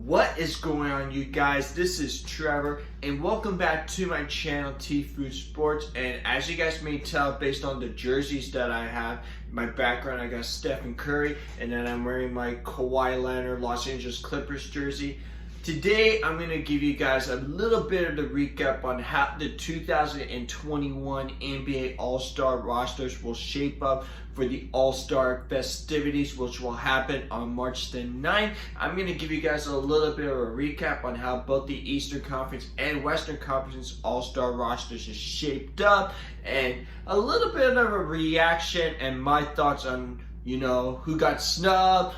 What is going on, you guys? This is Trevor, and welcome back to my channel, T-Fuj Sports. And as you guys may tell, based on the jerseys that I have, in my background I got Stephen Curry, and then I'm wearing my Kawhi Leonard Los Angeles Clippers jersey. Today, I'm going to give you guys a little bit of the recap on how the 2021 NBA All-Star rosters will shape up for the All-Star festivities, which will happen on March the 9th. I'm going to give you guys a little bit of a recap on how both the Eastern Conference and Western Conference All-Star rosters is shaped up, and a little bit of a reaction and my thoughts on, you know, who got snubbed.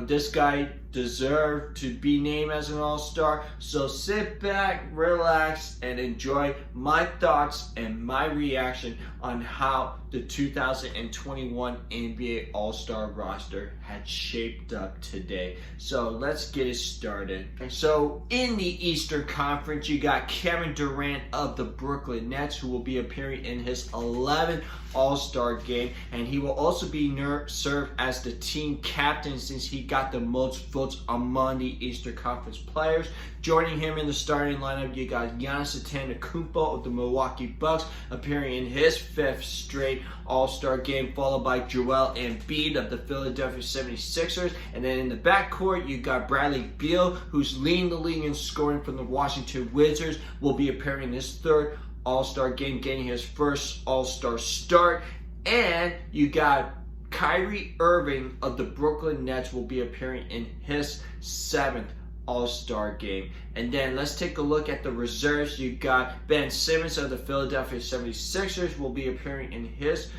This guy deserved to be named as an all-star. So sit back, relax, and enjoy my thoughts and my reaction on how the 2021 NBA All-Star roster had shaped up today. So let's get it started. So in the Eastern Conference, you got Kevin Durant of the Brooklyn Nets, who will be appearing in his 11th All-Star game, and he will also be served as the team captain since he got the most votes among the Eastern Conference players. Joining him in the starting lineup, you got Giannis Antetokounmpo of the Milwaukee Bucks appearing in his 5th straight All-Star game, followed by Joel Embiid of the Philadelphia 76ers. And then in the backcourt, you got Bradley Beal, who's leading the league in scoring from the Washington Wizards, will be appearing in his 3rd All-Star game, getting his 1st All-Star start. And you got Kyrie Irving of the Brooklyn Nets will be appearing in his 7th All-Star game. And then let's take a look at the reserves. You got Ben Simmons of the Philadelphia 76ers will be appearing in his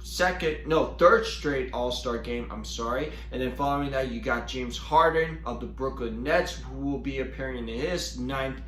3rd straight All-Star game, And then following that, you got James Harden of the Brooklyn Nets, who will be appearing in his 9th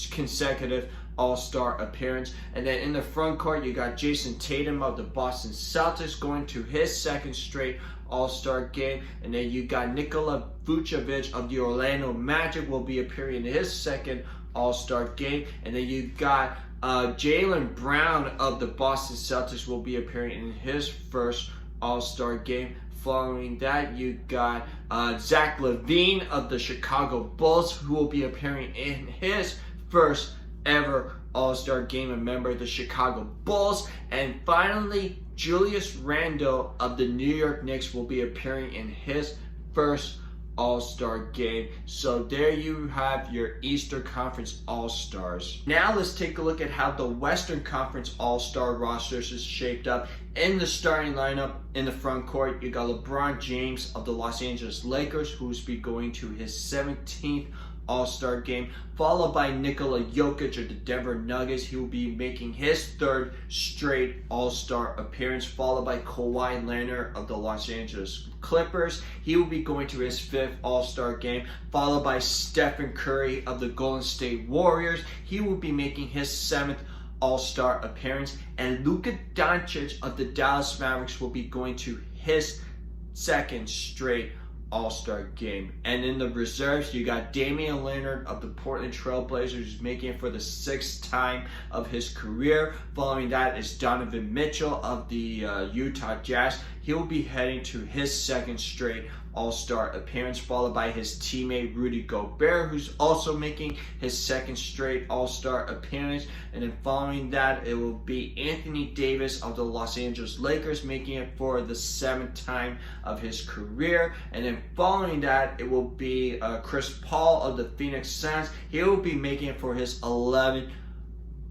consecutive All-Star appearance. And then in the front court, you got Jason Tatum of the Boston Celtics going to his 2nd straight All-Star game. And then you got Nikola Vucevic of the Orlando Magic will be appearing in his 2nd All-Star game. And then you got Jaylen Brown of the Boston Celtics will be appearing in his 1st All-Star game. Following that, you got Zach Levine of the Chicago Bulls, who will be appearing in his 1st ever All-Star game, a member of the Chicago Bulls. And finally, Julius Randle of the New York Knicks will be appearing in his 1st All-Star game. So there you have your Eastern Conference All-Stars. Now let's take a look at how the Western Conference All-Star rosters is shaped up. In the starting lineup, in the front court, you got LeBron James of the Los Angeles Lakers, who's be going to his 17th All-Star game, followed by Nikola Jokic of the Denver Nuggets. He will be making his 3rd straight All-Star appearance, followed by Kawhi Leonard of the Los Angeles Clippers. He will be going to his 5th All-Star game, followed by Stephen Curry of the Golden State Warriors. He will be making his 7th All-Star appearance, and Luka Doncic of the Dallas Mavericks will be going to his 2nd straight All-Star game. And in the reserves, you got Damian Leonard of the Portland Trail Blazers, who's making it for the 6th time of his career. Following that is Donovan Mitchell of the Utah Jazz. He will be heading to his 2nd straight All-Star appearance, followed by his teammate Rudy Gobert, who's also making his 2nd straight All-Star appearance. And then following that, it will be Anthony Davis of the Los Angeles Lakers, making it for the 7th time of his career. And then following that, it will be Chris Paul of the Phoenix Suns. He will be making it for his 11th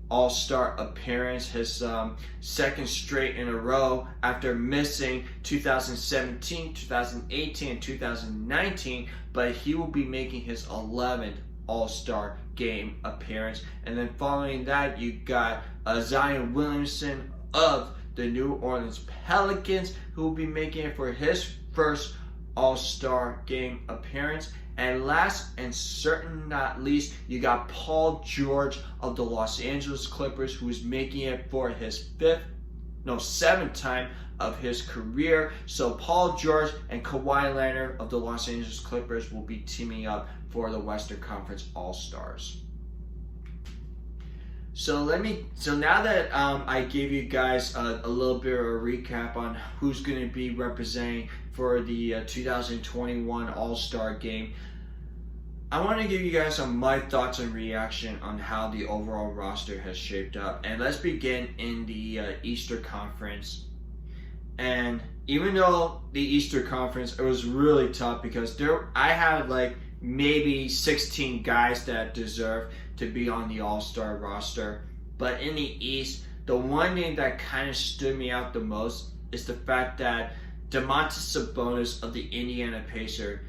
All-Star appearance, his 2nd straight in a row after missing 2017, 2018, and 2019, but he will be making his 11th All-Star game appearance. And then following that, you got Zion Williamson of the New Orleans Pelicans, who will be making it for his 1st All-Star game appearance. And last and certain not least, you got Paul George of the Los Angeles Clippers, who is making it for his 7th time of his career. So Paul George and Kawhi Leonard of the Los Angeles Clippers will be teaming up for the Western Conference All-Stars. So now that I gave you guys a little bit of a recap on who's going to be representing for the 2021 All-Star Game, I want to give you guys some my thoughts and reaction on how the overall roster has shaped up. And let's begin in the Eastern Conference. And even though the Eastern Conference, it was really tough because I had like maybe 16 guys that deserve to be on the All-Star roster. But in the East, the one name that kind of stood me out the most is the fact that Domantas Sabonis of the Indiana Pacers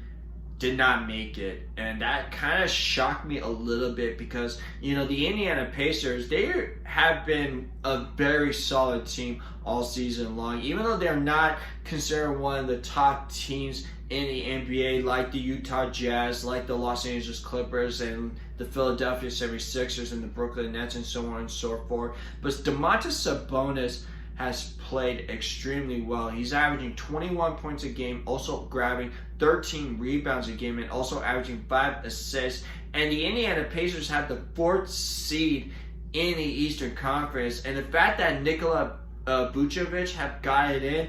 did not make it, and that kind of shocked me a little bit because, you know, the Indiana Pacers, they have been a very solid team all season long, even though they're not considered one of the top teams in the NBA like the Utah Jazz, like the Los Angeles Clippers, and the Philadelphia 76ers and the Brooklyn Nets and so on and so forth. But Domantas Sabonis has played extremely well. He's averaging 21 points a game, also grabbing 13 rebounds a game, and also averaging 5 assists. And the Indiana Pacers have the 4th seed in the Eastern Conference. And the fact that Nikola Vucevic have got it in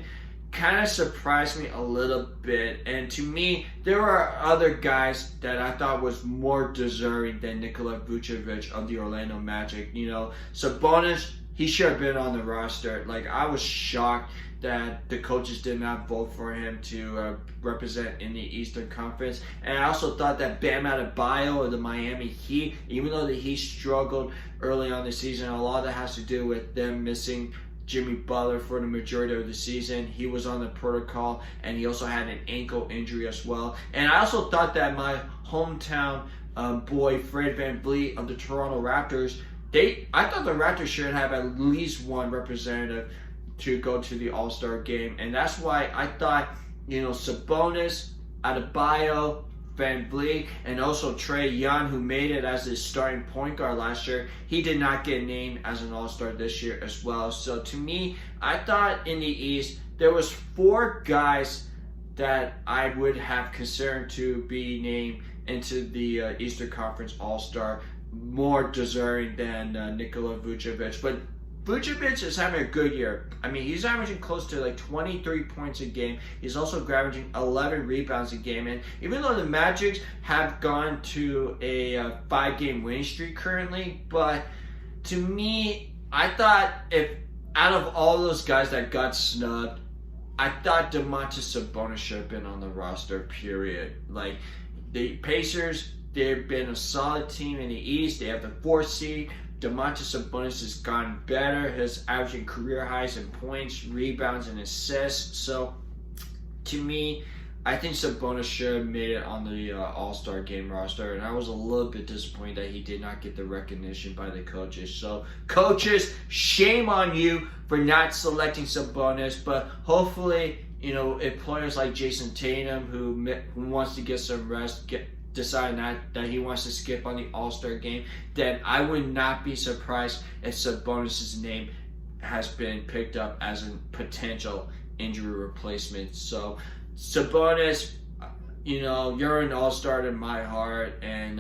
kind of surprised me a little bit. And to me, there are other guys that I thought was more deserving than Nikola Vucevic of the Orlando Magic. You know, Sabonis, he should have been on the roster. Like, I was shocked that the coaches did not vote for him to represent in the Eastern Conference. And I also thought that Bam Adebayo of the Miami Heat, even though the Heat struggled early on the season, a lot of that has to do with them missing Jimmy Butler for the majority of the season. He was on the protocol, and he also had an ankle injury as well. And I also thought that my hometown boy, Fred VanVleet of the Toronto Raptors, I thought the Raptors should have at least one representative to go to the All-Star game. And that's why I thought, you know, Sabonis, Adebayo, VanVleet, and also Trae Young, who made it as his starting point guard last year, he did not get named as an All-Star this year as well. So to me, I thought in the East, there was 4 guys that I would have considered to be named into the Eastern Conference All-Star, more deserving than Nikola Vucevic. But Vucevic is having a good year. I mean, he's averaging close to like 23 points a game. He's also averaging 11 rebounds a game. And even though the Magic have gone to a 5-game winning streak currently, but to me, I thought if out of all those guys that got snubbed, I thought Domantas Sabonis should have been on the roster, period. Like, the Pacers, they've been a solid team in the East. They have the 4th seed. Domantas Sabonis has gotten better. He's averaging career highs in points, rebounds, and assists. So, to me, I think Sabonis should have made it on the All-Star game roster. And I was a little bit disappointed that he did not get the recognition by the coaches. So, coaches, shame on you for not selecting Sabonis. But hopefully, you know, if players like Jason Tatum, who wants to get some rest, decide that he wants to skip on the All-Star game, then I would not be surprised if Sabonis' name has been picked up as a potential injury replacement. So, Sabonis, you know, you're an All-Star in my heart, and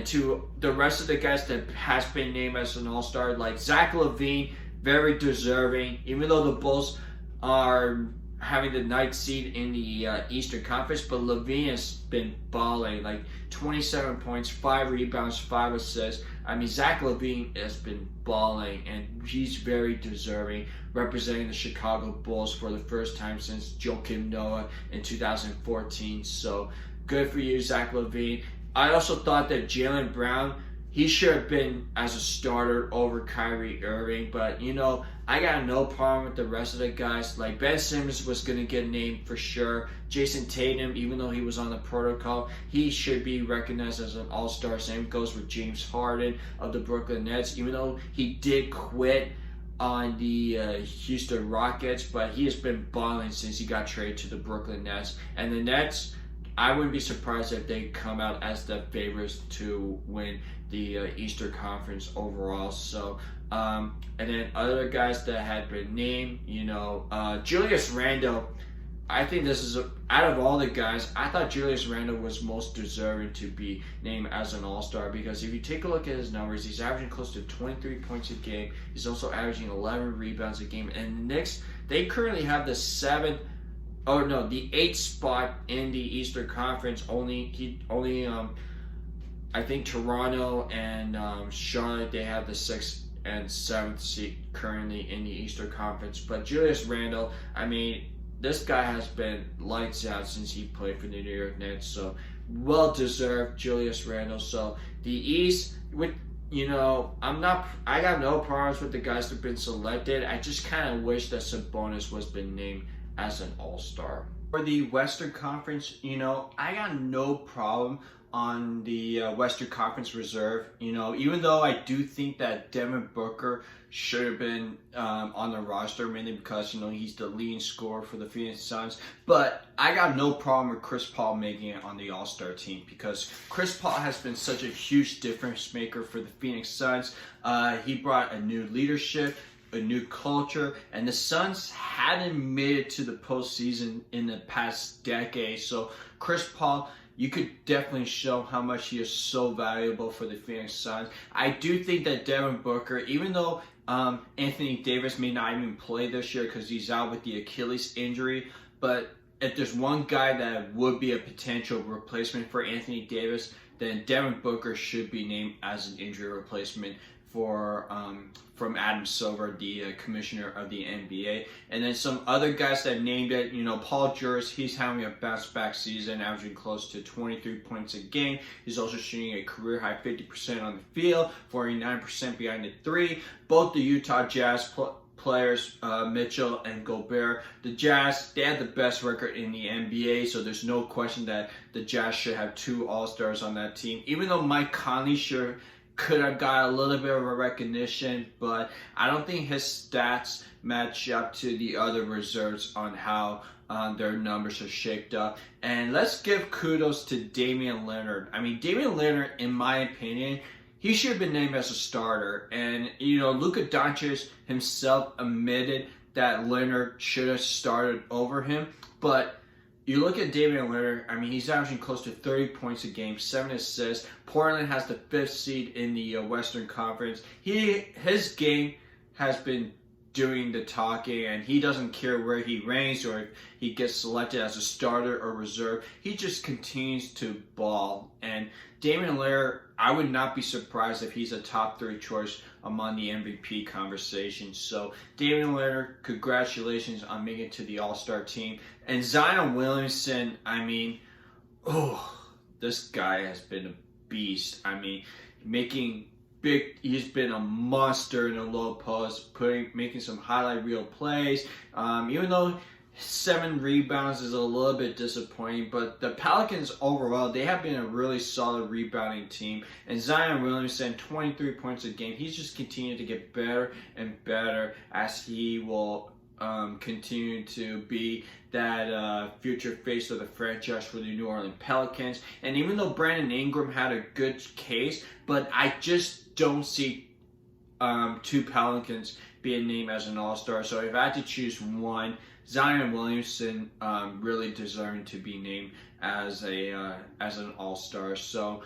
to the rest of the guys that has been named as an All-Star, like Zach Levine, very deserving, even though the Bulls are having the 9th seed in the Eastern Conference, but Levine has been balling, like 27 points, 5 rebounds, 5 assists. I mean, Zach Levine has been balling, and he's very deserving, representing the Chicago Bulls for the first time since Joakim Noah in 2014. So, good for you, Zach Levine. I also thought that Jaylen Brown, he should have been as a starter over Kyrie Irving, but, you know, I got no problem with the rest of the guys. Like, Ben Simmons was going to get named for sure. Jason Tatum, even though he was on the protocol, he should be recognized as an All-Star. Same goes with James Harden of the Brooklyn Nets, even though he did quit on the Houston Rockets, but he has been balling since he got traded to the Brooklyn Nets. And the Nets, I wouldn't be surprised if they come out as the favorites to win the Eastern Conference overall. So, and then other guys that had been named, you know, Julius Randle. I think this is, out of all the guys, I thought Julius Randle was most deserving to be named as an All-Star, because if you take a look at his numbers, he's averaging close to 23 points a game. He's also averaging 11 rebounds a game. And the Knicks, they currently have the 8th spot in the Eastern Conference. I think Toronto and Charlotte, they have the 6th and 7th seed currently in the Eastern Conference. But Julius Randle, I mean, this guy has been lights out since he played for the New York Knicks. So well deserved, Julius Randle. So the East, with I got no problems with the guys that have been selected. I just kind of wish that Sabonis was been named as an All-Star. For the Western Conference, I got no problem on the Western Conference reserve. Even though I do think that Devin Booker should have been on the roster, mainly because he's the leading scorer for the Phoenix Suns. But I got no problem with Chris Paul making it on the All-Star team, because Chris Paul has been such a huge difference maker for the Phoenix Suns. He brought a new leadership, a new culture, and the Suns hadn't made it to the postseason in the past decade. So Chris Paul, you could definitely show how much he is so valuable for the Phoenix Suns. I do think that Devin Booker, even though Anthony Davis may not even play this year because he's out with the Achilles injury, but if there's one guy that would be a potential replacement for Anthony Davis, then Devin Booker should be named as an injury replacement for from Adam Silver, the commissioner of the NBA. And then some other guys that named it, Paul George, he's having a bounce-back season, averaging close to 23 points a game. He's also shooting a career-high 50% on the field, 49% behind the three. Both the Utah Jazz players, Mitchell and Gobert. The Jazz, they had the best record in the NBA, so there's no question that the Jazz should have 2 All-Stars on that team. Even though Mike Conley could have got a little bit of a recognition, but I don't think his stats match up to the other reserves on how their numbers are shaped up. And let's give kudos to Damian Leonard. I mean, Damian Leonard, in my opinion, he should have been named as a starter. And, Luka Doncic himself admitted that Leonard should have started over him. But you look at Damian Leonard, I mean, he's averaging close to 30 points a game, 7 assists. Portland has the 5th seed in the Western Conference. His game has been doing the talking, and he doesn't care where he ranks or if he gets selected as a starter or reserve. He just continues to ball. And Damian Leonard, I would not be surprised if he's a top 3 choice among the MVP conversation. So Damian Leonard, congratulations on making it to the All-Star team. And Zion Williamson, I mean, this guy has been a beast. I mean, he's been a monster in the low post, making some highlight reel plays. Even though 7 rebounds is a little bit disappointing, but the Pelicans overall, they have been a really solid rebounding team. And Zion Williamson, 23 points a game. He's just continued to get better and better as he will continue to be that future face of the franchise for the New Orleans Pelicans. And even though Brandon Ingram had a good case, but I just don't see 2 Pelicans being named as an All-Star. So if I had to choose one, Zion Williamson really deserving to be named as an All-Star. So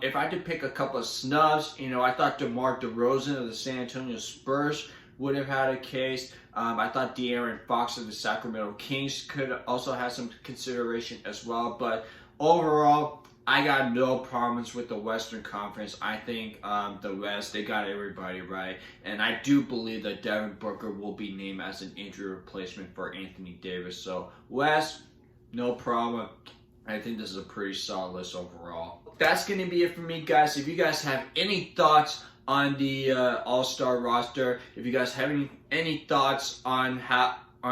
if I had to pick a couple of snubs, I thought DeMar DeRozan of the San Antonio Spurs would have had a case. I thought De'Aaron Fox of the Sacramento Kings could also have some consideration as well. But overall, I got no problems with the Western Conference. I think the West, they got everybody right. And I do believe that Devin Booker will be named as an injury replacement for Anthony Davis. So West, no problem. I think this is a pretty solid list overall. That's going to be it for me, guys. If you guys have any thoughts on the All-Star roster, if you guys have any thoughts on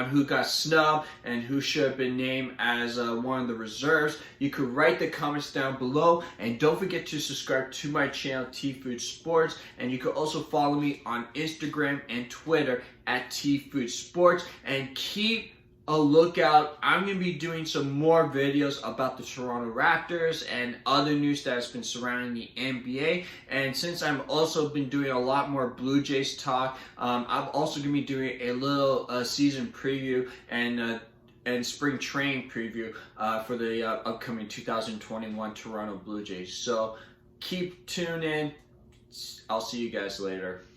who got snubbed and who should have been named as one of the reserves, you could write the comments down below. And don't forget to subscribe to my channel, T-Fuj Sports. And you can also follow me on Instagram and Twitter at T-Fuj Sports. And keep a lookout. I'm going to be doing some more videos about the Toronto Raptors and other news that has been surrounding the NBA. And since I've also been doing a lot more Blue Jays talk, I'm also going to be doing a little season preview and spring training preview for the upcoming 2021 Toronto Blue Jays. So keep tuned in. I'll see you guys later.